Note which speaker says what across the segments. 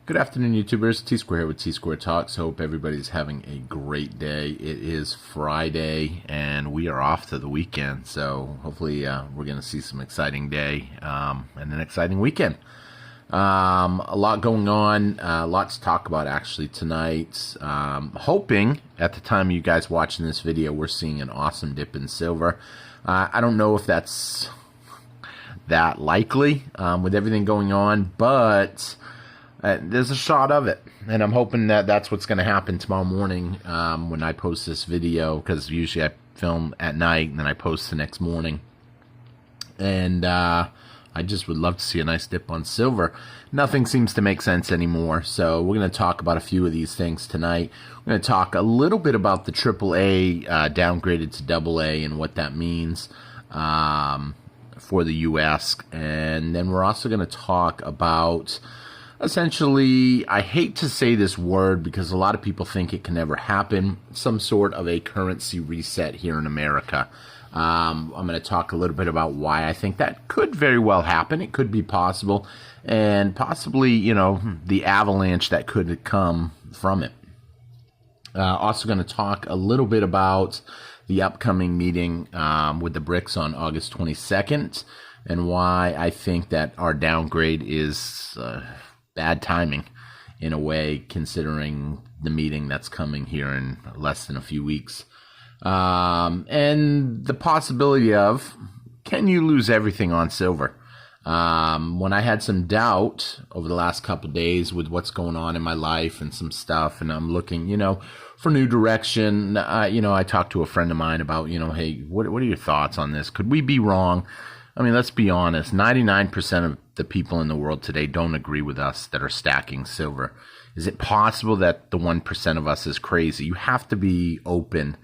Speaker 1: Good afternoon, YouTubers. Tsquare here with Tsquare Talks. Hope everybody's having a great day. It is Friday, and we are off to the weekend. So hopefully we're going to see some exciting day and an exciting weekend. A lot going on, a lot to talk about actually tonight. Hoping at the time you guys watching this video, we're seeing an awesome dip in silver. I don't know if that's that likely with everything going on, but there's a shot of it, and I'm hoping that that's what's going to happen tomorrow morning when I post this video, because usually I film at night and then I post the next morning. And I just would love to see a nice dip on silver. Nothing seems to make sense anymore, so we're going to talk about a few of these things tonight. We're going to talk a little bit about the AAA downgraded to AA and what that means for the U.S. And then we're also going to talk about, essentially, I hate to say this word because a lot of people think it can never happen, some sort of a currency reset here in America. I'm going to talk a little bit about why I think that could very well happen. It could be possible, and possibly, you know, the avalanche that could come from it. Also going to talk a little bit about the upcoming meeting with the BRICS on August 22nd, and why I think that our downgrade is bad timing in a way, considering the meeting that's coming here in less than a few weeks. And the possibility of, can you lose everything on silver? When I had some doubt over the last couple of days with what's going on in my life and some stuff, and I'm looking, you know, for new direction, you know, I talked to a friend of mine about, you know, hey, what are your thoughts on this? Could we be wrong? I mean, let's be honest, 99% of the people in the world today don't agree with us that are stacking silver. Is it possible that the 1% of us is crazy? You have to be open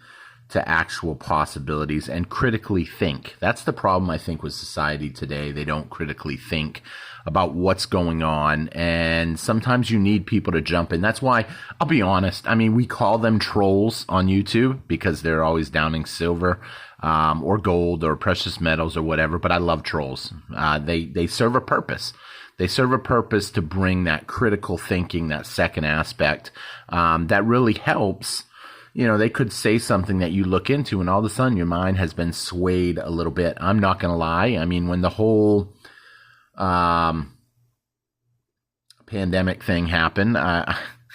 Speaker 1: to actual possibilities and critically think. That's the problem, I think, with society today. They don't critically think about what's going on, and sometimes you need people to jump in. That's why, I'll be honest, I mean, we call them trolls on YouTube because they're always downing silver or gold or precious metals or whatever, but I love trolls. They serve a purpose. They serve a purpose to bring that critical thinking, that second aspect that really helps. You know, they could say something that you look into, and all of a sudden your mind has been swayed a little bit. I'm not going to lie. I mean, when the whole pandemic thing happened,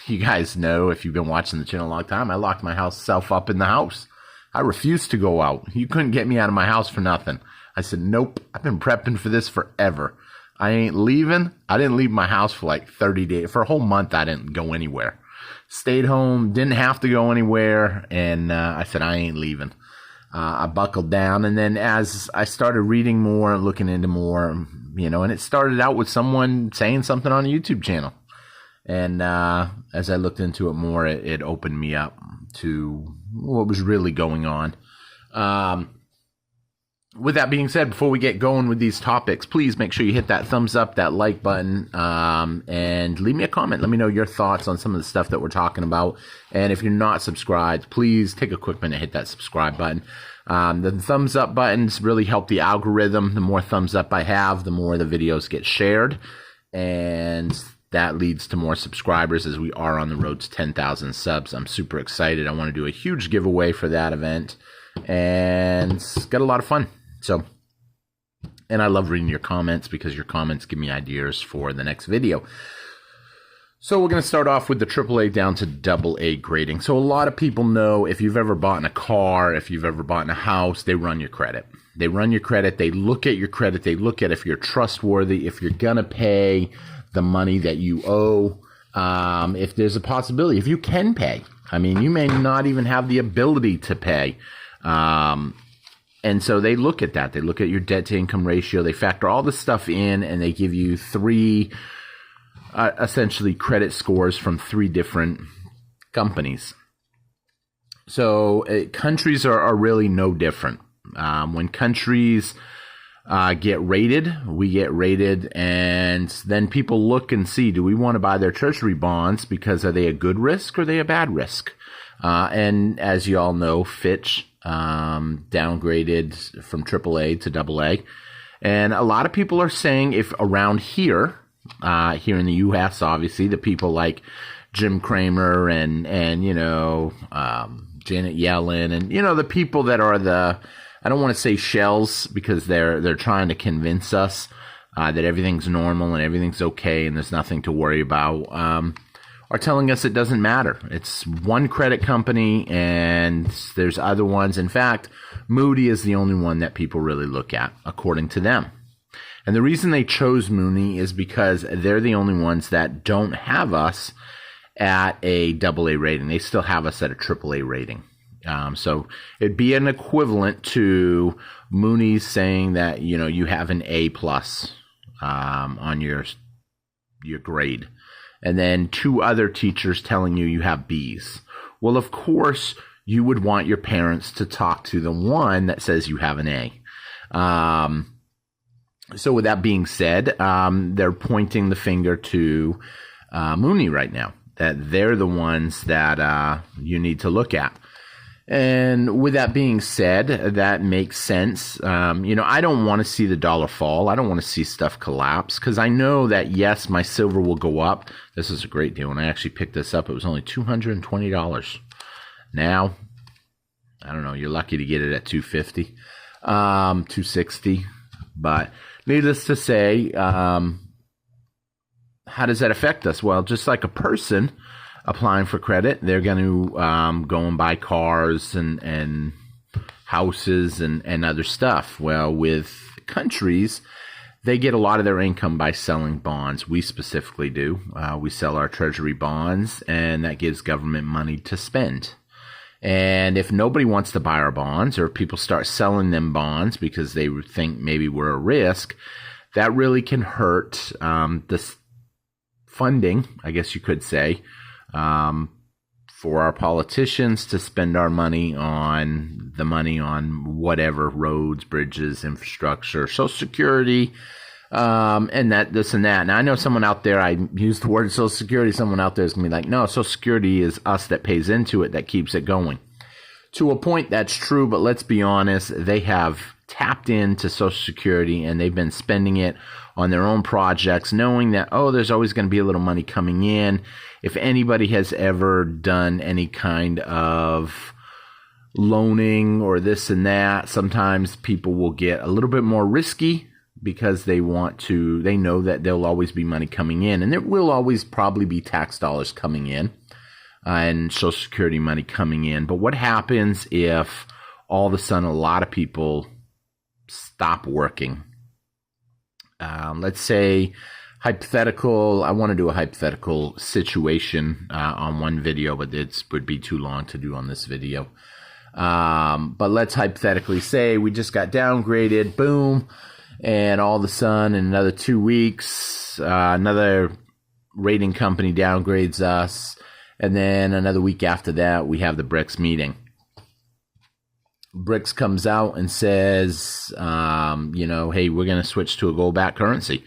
Speaker 1: you guys know, if you've been watching the channel a long time, I locked myself up in the house. I refused to go out. You couldn't get me out of my house for nothing. I said, nope, I've been prepping for this forever. I ain't leaving. I didn't leave my house for like 30 days. For a whole month, I didn't go anywhere. Stayed home, didn't have to go anywhere, and I said, I ain't leaving. I buckled down, and then as I started reading more, looking into more, you know, and it started out with someone saying something on a YouTube channel. And as I looked into it more, it opened me up to what was really going on. With that being said, before we get going with these topics, please make sure you hit that thumbs up, that like button, and leave me a comment. Let me know your thoughts on some of the stuff that we're talking about. And if you're not subscribed, please take a quick minute, hit that subscribe button. The thumbs up buttons really help the algorithm. The more thumbs up I have, the more the videos get shared. And that leads to more subscribers, as we are on the road to 10,000 subs. I'm super excited. I want to do a huge giveaway for that event, and it's got a lot of fun. So, and I love reading your comments because your comments give me ideas for the next video. So we're going to start off with the AAA down to AA grading. So a lot of people know, if you've ever bought in a car, if you've ever bought in a house, they run your credit. They run your credit. They look at your credit. They look at if you're trustworthy, if you're going to pay the money that you owe, if there's a possibility, if you can pay. I mean, you may not even have the ability to pay. And so they look at that. They look at your debt to income ratio. They factor all this stuff in, and they give you three, essentially, credit scores from three different companies. So countries are really no different. When countries get rated, we get rated, and then people look and see, do we want to buy their treasury bonds because are they a good risk or are they a bad risk? And as you all know, Fitch downgraded from AAA to AA. And a lot of people are saying, if around here, here in the U.S., obviously, the people like Jim Cramer and Janet Yellen and, the people that are I don't want to say shells because they're trying to convince us that everything's normal and everything's okay and there's nothing to worry about, are telling us it doesn't matter. It's one credit company and there's other ones. In fact, Moody is the only one that people really look at, according to them. And the reason they chose Moody is because they're the only ones that don't have us at a AA rating. They still have us at a AAA rating. So it'd be an equivalent to Moody's saying that, you have an A plus on your grade. And then 2 other teachers telling you have B's. Well, of course, you would want your parents to talk to the one that says you have an A. So with that being said, they're pointing the finger to Mooney right now, that they're the ones that you need to look at. And with that being said, that makes sense. I don't want to see the dollar fall. I don't want to see stuff collapse because I know that, yes, my silver will go up. This is a great deal. When I actually picked this up, it was only $220. Now, I don't know, you're lucky to get it at $250, $260. But needless to say, how does that affect us? Well, just like a person applying for credit, they're going to go and buy cars and houses and other stuff. Well, with countries, they get a lot of their income by selling bonds. We specifically do. We sell our treasury bonds, and that gives government money to spend. And if nobody wants to buy our bonds, or if people start selling them bonds because they think maybe we're a risk, that really can hurt the funding, I guess you could say, for our politicians to spend our money on whatever roads, bridges, infrastructure, Social Security, and this and that. Now, I know someone out there, I use the word Social Security, someone out there is going to be like, no, Social Security is us that pays into it, that keeps it going. To a point, that's true, but let's be honest, they have tapped into Social Security and they've been spending it on their own projects, knowing that, there's always going to be a little money coming in. If anybody has ever done any kind of loaning or this and that, sometimes people will get a little bit more risky because they know that there'll always be money coming in, and there will always probably be tax dollars coming in and Social Security money coming in. But what happens if all of a sudden a lot of people stop working? Let's say hypothetical, I want to do a hypothetical situation on one video, but it would be too long to do on this video. But let's hypothetically say we just got downgraded, boom, and all of a sudden in another 2 weeks, another rating company downgrades us, and then another week after that, we have the BRICS meeting. BRICS comes out and says, hey, we're going to switch to a gold-backed currency.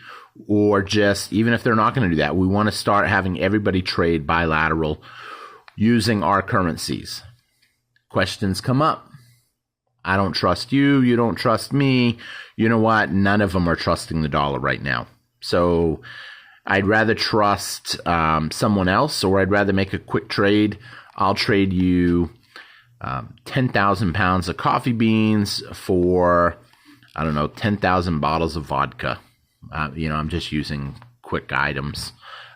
Speaker 1: Or just, even if they're not going to do that, we want to start having everybody trade bilateral using our currencies. Questions come up. I don't trust you. You don't trust me. You know what? None of them are trusting the dollar right now. So I'd rather trust someone else, or I'd rather make a quick trade. I'll trade you 10,000 pounds of coffee beans for, 10,000 bottles of vodka. I'm just using quick items.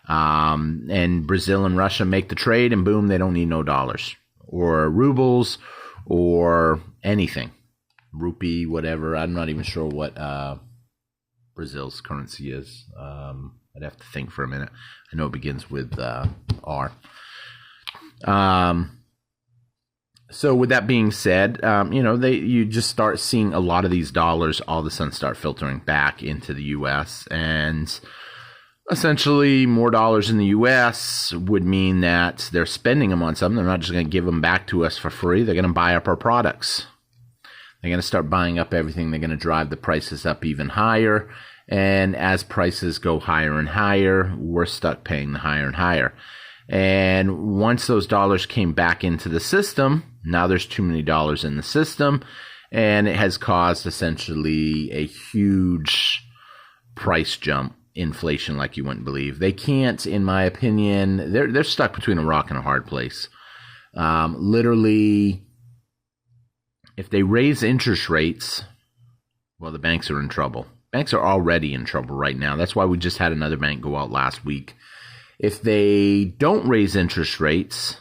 Speaker 1: And Brazil and Russia make the trade, and boom, they don't need no dollars or rubles or anything. Rupee, whatever. I'm not even sure what Brazil's currency is. I'd have to think for a minute. I know it begins with R. So with that being said, you just start seeing a lot of these dollars all of a sudden start filtering back into the U.S. And essentially more dollars in the U.S. would mean that they're spending them on something. They're not just going to give them back to us for free. They're going to buy up our products. They're going to start buying up everything. They're going to drive the prices up even higher. And as prices go higher and higher, we're stuck paying the higher and higher. And once those dollars came back into the system, now there's too many dollars in the system, and it has caused essentially a huge price jump inflation like you wouldn't believe. They can't, in my opinion, they're stuck between a rock and a hard place. Literally, if they raise interest rates, well, the banks are in trouble. Banks are already in trouble right now. That's why we just had another bank go out last week. If they don't raise interest rates,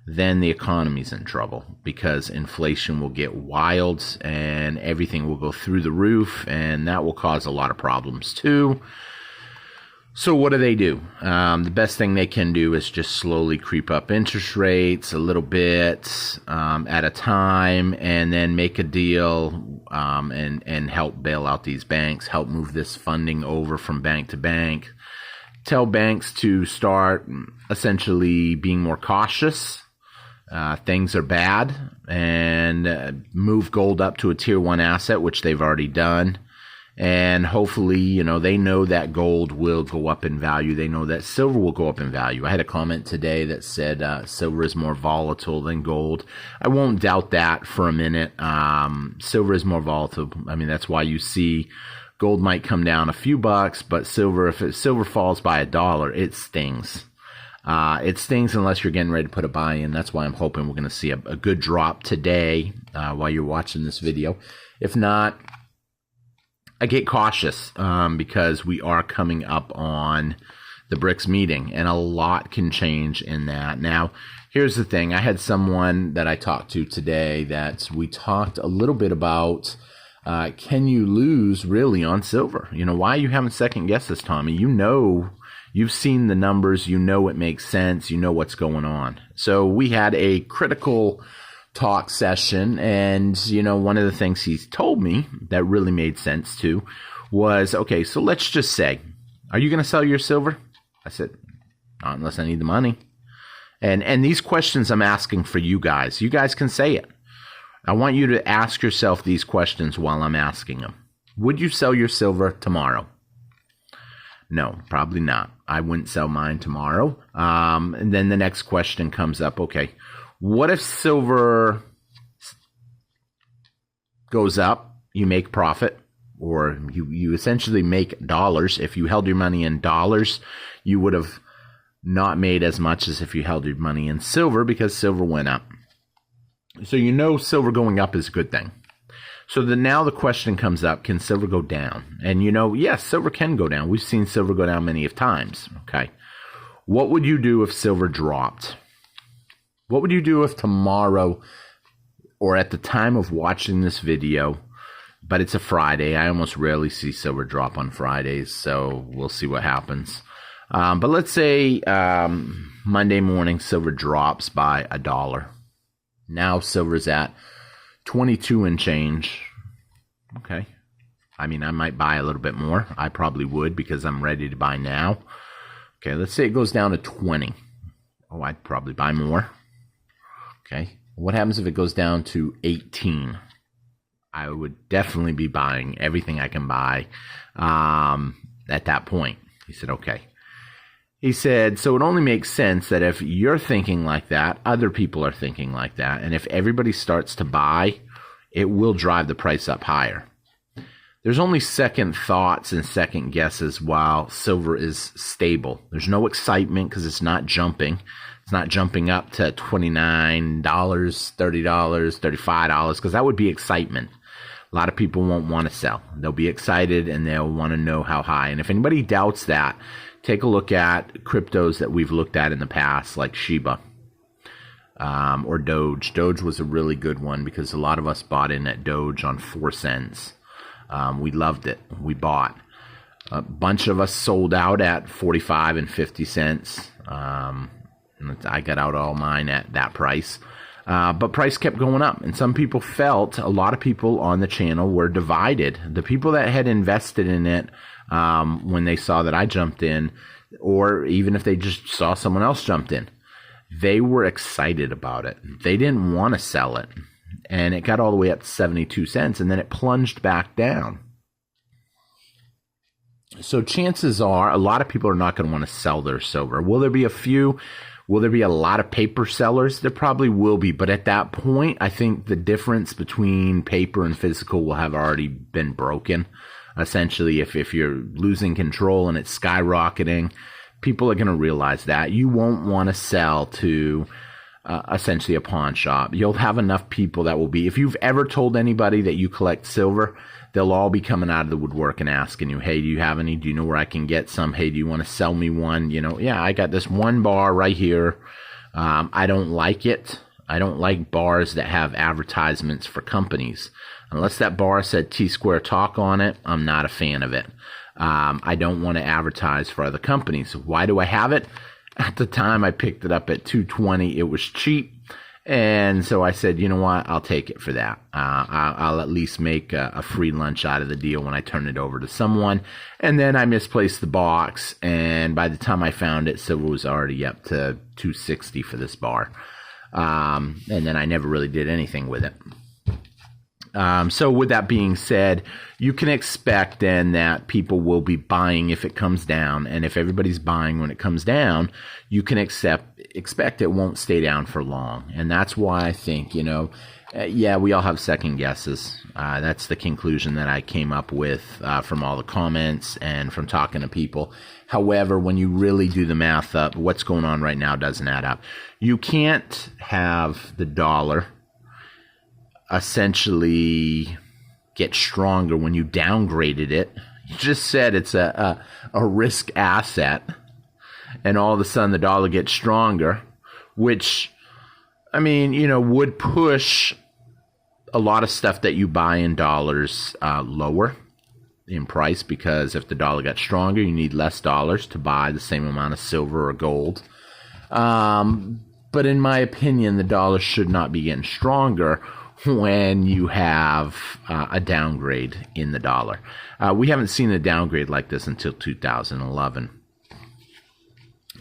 Speaker 1: then the economy's in trouble because inflation will get wild and everything will go through the roof, and that will cause a lot of problems too. So what do? The best thing they can do is just slowly creep up interest rates a little bit at a time, and then make a deal and help bail out these banks, help move this funding over from bank to bank, tell banks to start essentially being more cautious. Things are bad, and move gold up to a tier 1 asset, which they've already done. And hopefully, they know that gold will go up in value. They know that silver will go up in value. I had a comment today that said silver is more volatile than gold. I won't doubt that for a minute. Silver is more volatile. I mean, that's why you see gold might come down a few bucks, but silver, if silver falls by $1, it stings. It stings unless you're getting ready to put a buy in. That's why I'm hoping we're going to see a good drop today while you're watching this video. If not, I get cautious because we are coming up on the BRICS meeting, and a lot can change in that. Now, here's the thing. I had someone that I talked to today that we talked a little bit about can you lose really on silver? Why are you having second guesses, Tommy? You've seen the numbers, it makes sense, what's going on. So we had a critical talk session, and, one of the things he told me that really made sense too was, okay, so let's just say, are you going to sell your silver? I said, not unless I need the money. And these questions I'm asking for you guys. You guys can say it. I want you to ask yourself these questions while I'm asking them. Would you sell your silver tomorrow? No, probably not. I wouldn't sell mine tomorrow. And then the next question comes up. Okay, what if silver goes up, you make profit, or you essentially make dollars. If you held your money in dollars, you would have not made as much as if you held your money in silver because silver went up. So silver going up is a good thing. So now the question comes up, can silver go down? And yes, silver can go down. We've seen silver go down many of times. Okay. What would you do if silver dropped? What would you do if tomorrow, or at the time of watching this video, but it's a Friday. I almost rarely see silver drop on Fridays, so we'll see what happens. But let's say Monday morning silver drops by $1. Now silver's at 22 and change. Okay. I mean, I might buy a little bit more. I probably would because I'm ready to buy now. Okay, let's say it goes down to 20. Oh, I'd probably buy more. Okay. What happens if it goes down to 18? I would definitely be buying everything I can buy at that point. He said, okay. He said, so it only makes sense that if you're thinking like that, other people are thinking like that. And if everybody starts to buy, it will drive the price up higher. There's only second thoughts and second guesses while silver is stable. There's no excitement because it's not jumping. It's not jumping up to $29, $30, $35 because that would be excitement. A lot of people won't want to sell. They'll be excited and they'll want to know how high. And if anybody doubts that, take a look at cryptos that we've looked at in the past, like Shiba or Doge. Doge was a really good one because a lot of us bought in at Doge on 4 cents. We loved it. We bought. A bunch of us sold out at 45 and 50 cents. I got out all mine at that price. But price kept going up. And some people felt, a lot of people on the channel were divided. The people that had invested in it when they saw that I jumped in, or even if they just saw someone else jumped in, they were excited about it. They didn't want to sell it. And it got all the way up to 72 cents, and then it plunged back down. So chances are a lot of people are not going to want to sell their silver. Will there be a few? Will there be a lot of paper sellers? There probably will be. But at that point, I think the difference between paper and physical will have already been broken. Essentially, if you're losing control and it's skyrocketing, people are going to realize that. You won't want to sell to essentially a pawn shop. You'll have enough people that will be, if you've ever told anybody that you collect silver, they'll all be coming out of the woodwork and asking you, hey, do you have any? Do you know where I can get some? Hey, do you want to sell me one? You know, yeah, I got this one bar right here. I don't like it. I don't like bars that have advertisements for companies. Unless that bar said Tsquare Talk on it, I'm not a fan of it. I don't want to advertise for other companies. Why do I have it? At the time I picked it up at $2.20, it was cheap. And so I said, you know what, I'll take it for that. I'll at least make a free lunch out of the deal when I turn it over to someone. And then I misplaced the box. And by the time I found it, silver was already up to $2.60 for this bar. And then I never really did anything with it. So with that being said, you can expect then that people will be buying if it comes down. And if everybody's buying when it comes down, you can expect it won't stay down for long. And that's why I think, you know, yeah, we all have second guesses. That's the conclusion that I came up with from all the comments and from talking to people. However, when you really do the math up, what's going on right now doesn't add up. You can't have the dollar essentially get stronger when you downgraded it. You just said it's a risk asset, and all of a sudden the dollar gets stronger, which, I mean, you know, would push a lot of stuff that you buy in dollars lower in price, because if the dollar got stronger, you need less dollars to buy the same amount of silver or gold. But in my opinion, the dollar should not be getting stronger when you have a downgrade in the dollar. We haven't seen a downgrade like this until 2011.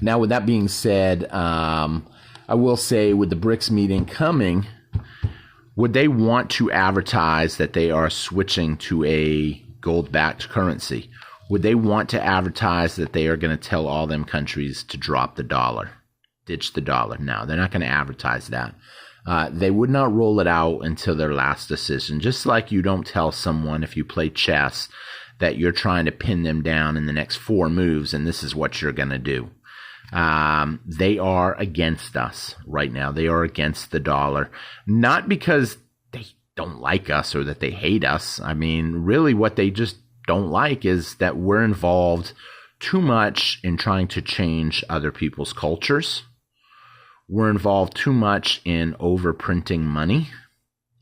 Speaker 1: Now, with that being said, I will say with the BRICS meeting coming, would they want to advertise that they are switching to a gold-backed currency? Would they want to advertise that they are going to tell all them countries to drop the dollar, ditch the dollar? No, they're not going to advertise that. They would not roll it out until their last decision. Just like you don't tell someone if you play chess that you're trying to pin them down in the next 4 moves and this is what you're going to do. They are against us right now. They are against the dollar. Not because they don't like us or that they hate us. I mean, really what they just don't like is that we're involved too much in trying to change other people's cultures. We're involved too much in overprinting money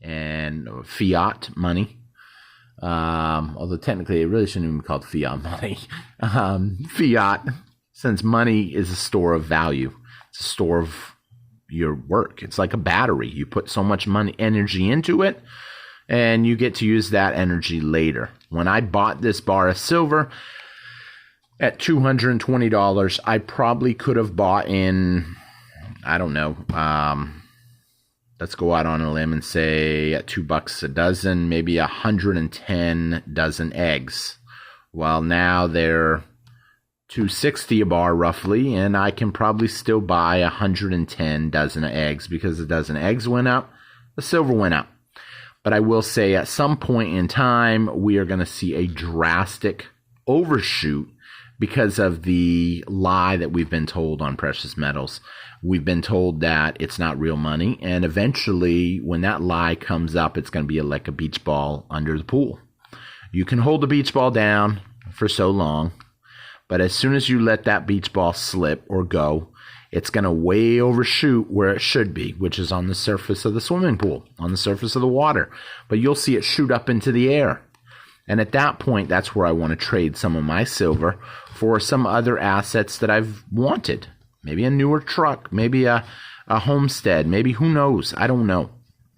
Speaker 1: and fiat money. Although technically it really shouldn't even be called fiat money. Fiat, since money is a store of value. It's a store of your work. It's like a battery. You put so much energy into it, and you get to use that energy later. When I bought this bar of silver at $220, I probably could have bought in, I don't know, let's go out on a limb and say at $2 a dozen, maybe 110 dozen eggs. Well, now they're $2.60 a bar roughly, and I can probably still buy 110 dozen of eggs because the dozen eggs went up, the silver went up. But I will say at some point in time, we are going to see a drastic overshoot because of the lie that we've been told on precious metals. We've been told that it's not real money, and eventually when that lie comes up, it's going to be like a beach ball under the pool. You can hold the beach ball down for so long, but as soon as you let that beach ball slip or go, it's going to way overshoot where it should be, which is on the surface of the swimming pool, on the surface of the water. But you'll see it shoot up into the air. And at that point, that's where I want to trade some of my silver for some other assets that I've wanted. Maybe a newer truck, maybe a homestead, maybe who knows? I don't know.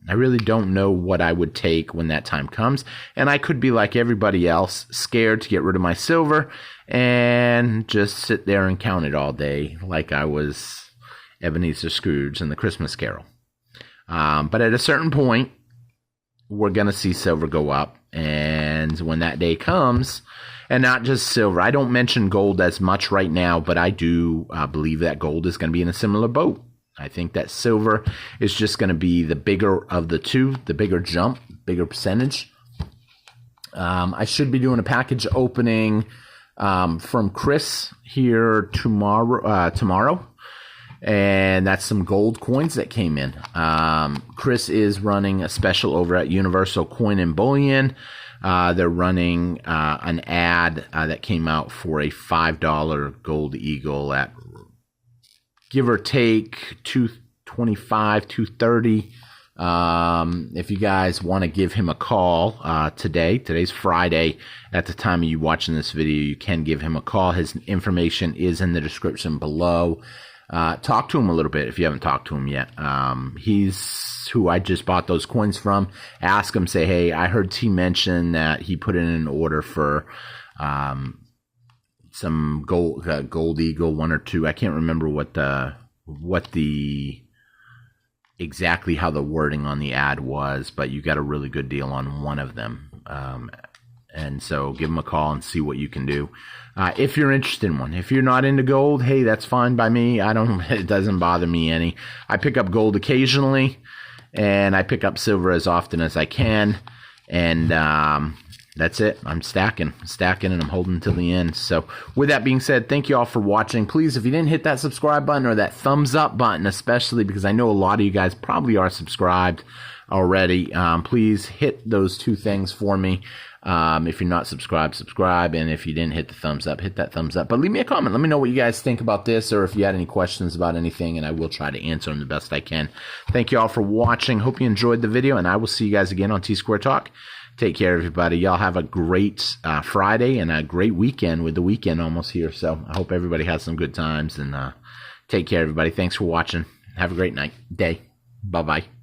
Speaker 1: I really don't know what I would take when that time comes. And I could be like everybody else, scared to get rid of my silver and just sit there and count it all day like I was Ebenezer Scrooge in the Christmas Carol. But at a certain point, we're going to see silver go up. And when that day comes, and not just silver, I don't mention gold as much right now, but I do believe that gold is going to be in a similar boat. I think that silver is just going to be the bigger of the two, the bigger jump, bigger percentage. I should be doing a package opening from Chris here tomorrow. And that's some gold coins that came in. Chris is running a special over at Universal Coin and Bullion. They're running an ad that came out for a $5 gold eagle at give or take $225, $230. If you guys want to give him a call today's Friday. At the time of you watching this video, you can give him a call. His information is in the description below. Talk to him a little bit if you haven't talked to him yet. He's who I just bought those coins from. Ask him, say, hey, I heard T mention that he put in an order for some gold eagle 1 or 2. I can't remember what the exactly how the wording on the ad was, but you got a really good deal on one of them. And so give him a call and see what you can do. If you're interested in one. If you're not into gold, hey, that's fine by me. It doesn't bother me any. I pick up gold occasionally, and I pick up silver as often as I can. And that's it. I'm stacking, and I'm holding till the end. So with that being said, thank you all for watching. Please, if you didn't hit that subscribe button or that thumbs up button, especially because I know a lot of you guys probably are subscribed already, please hit those 2 things for me. If you're not subscribed, subscribe. And if you didn't hit the thumbs up, hit that thumbs up. But leave me a comment. Let me know what you guys think about this, or if you had any questions about anything, and I will try to answer them the best I can. Thank you all for watching. Hope you enjoyed the video, and I will see you guys again on Tsquare Talk. Take care, everybody. Y'all have a great Friday and a great weekend, with the weekend almost here. So I hope everybody has some good times, and take care, everybody. Thanks for watching. Have a great night, day. Bye-bye.